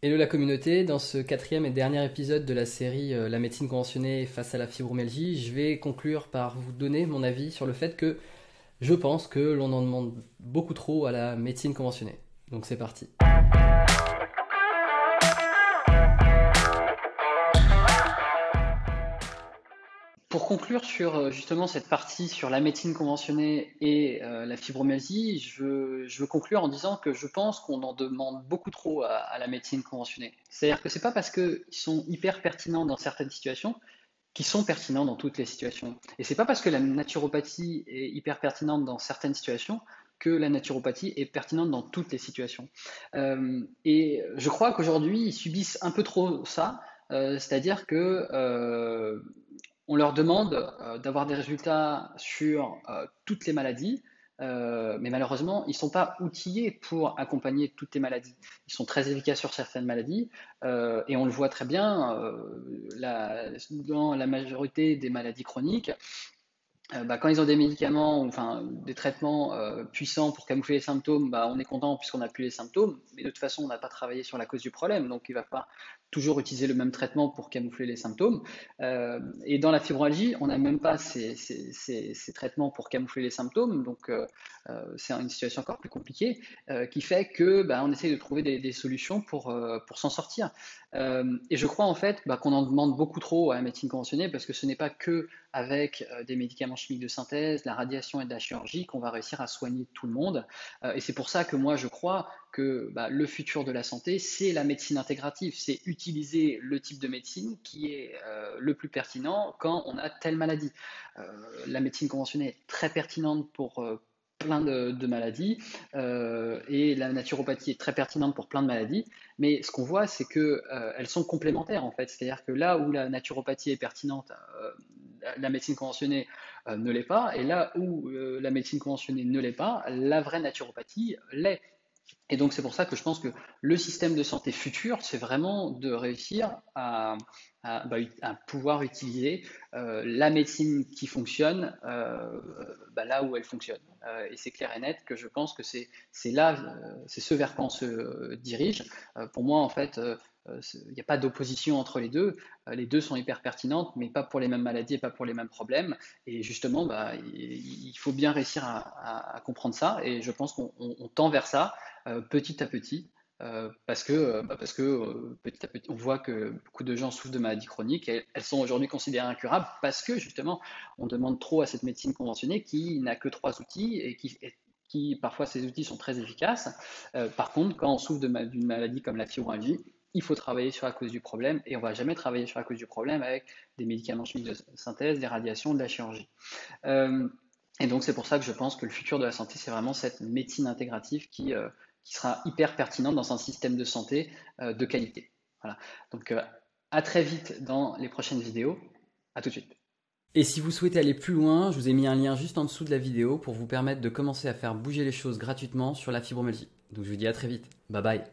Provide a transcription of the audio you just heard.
Hello la communauté, dans ce quatrième et dernier épisode de la série La médecine conventionnée face à la fibromyalgie, je vais conclure par vous donner mon avis sur le fait que je pense que l'on en demande beaucoup trop à la médecine conventionnée. Donc c'est parti. Pour conclure sur justement cette partie sur la médecine conventionnée et la fibromyalgie, je veux conclure en disant que je pense qu'on en demande beaucoup trop à la médecine conventionnée. C'est-à-dire que c'est pas parce qu'ils sont hyper pertinents dans certaines situations qu'ils sont pertinents dans toutes les situations. Et c'est pas parce que la naturopathie est hyper pertinente dans certaines situations que la naturopathie est pertinente dans toutes les situations. Et je crois qu'aujourd'hui, ils subissent un peu trop ça, c'est-à-dire que on leur demande d'avoir des résultats sur toutes les maladies, mais malheureusement, ils ne sont pas outillés pour accompagner toutes les maladies. Ils sont très efficaces sur certaines maladies, et on le voit très bien dans la majorité des maladies chroniques. Quand ils ont des médicaments, enfin des traitements puissants pour camoufler les symptômes, on est content puisqu'on n'a plus les symptômes, mais de toute façon, on n'a pas travaillé sur la cause du problème, donc il ne va pas toujours utiliser le même traitement pour camoufler les symptômes. Et dans la fibromyalgie, on n'a même pas ces traitements pour camoufler les symptômes, donc c'est une situation encore plus compliquée qui fait que on essaye de trouver des solutions pour s'en sortir. Et je crois en fait qu'on en demande beaucoup trop à la médecine conventionnée parce que ce n'est pas que avec des médicaments chimiques de synthèse, la radiation et de la chirurgie qu'on va réussir à soigner tout le monde. Et c'est pour ça que moi je crois que le futur de la santé, c'est la médecine intégrative, c'est utiliser le type de médecine qui est le plus pertinent quand on a telle maladie. La médecine conventionnée est très pertinente pour plein de maladies, et la naturopathie est très pertinente pour plein de maladies, mais ce qu'on voit, c'est que elles sont complémentaires en fait, c'est-à-dire que là où la naturopathie est pertinente, la médecine conventionnée ne l'est pas, et là où la médecine conventionnée ne l'est pas, la vraie naturopathie l'est. Et donc c'est pour ça que je pense que le système de santé futur, c'est vraiment de réussir à pouvoir utiliser la médecine qui fonctionne là où elle fonctionne. Et c'est clair et net que je pense que c'est là, c'est ce vers quoi on se dirige. Pour moi, en fait, il n'y a pas d'opposition entre les deux. Les deux sont hyper pertinentes, mais pas pour les mêmes maladies et pas pour les mêmes problèmes. Et justement, il faut bien réussir à comprendre ça. Et je pense qu'on tend vers ça petit à petit, parce que petit à petit, on voit que beaucoup de gens souffrent de maladies chroniques et elles sont aujourd'hui considérées incurables parce que justement, on demande trop à cette médecine conventionnée qui n'a que trois outils et qui parfois ces outils sont très efficaces. Par contre, quand on souffre d'une maladie comme la fibromyalgie, il faut travailler sur la cause du problème et on ne va jamais travailler sur la cause du problème avec des médicaments chimiques de synthèse, des radiations, de la chirurgie. Euh, et donc c'est pour ça que je pense que le futur de la santé, c'est vraiment cette médecine intégrative qui sera hyper pertinente dans un système de santé de qualité. Voilà. Donc à très vite dans les prochaines vidéos. À tout de suite. Et si vous souhaitez aller plus loin, je vous ai mis un lien juste en dessous de la vidéo pour vous permettre de commencer à faire bouger les choses gratuitement sur la fibromyalgie. Donc je vous dis à très vite. Bye bye.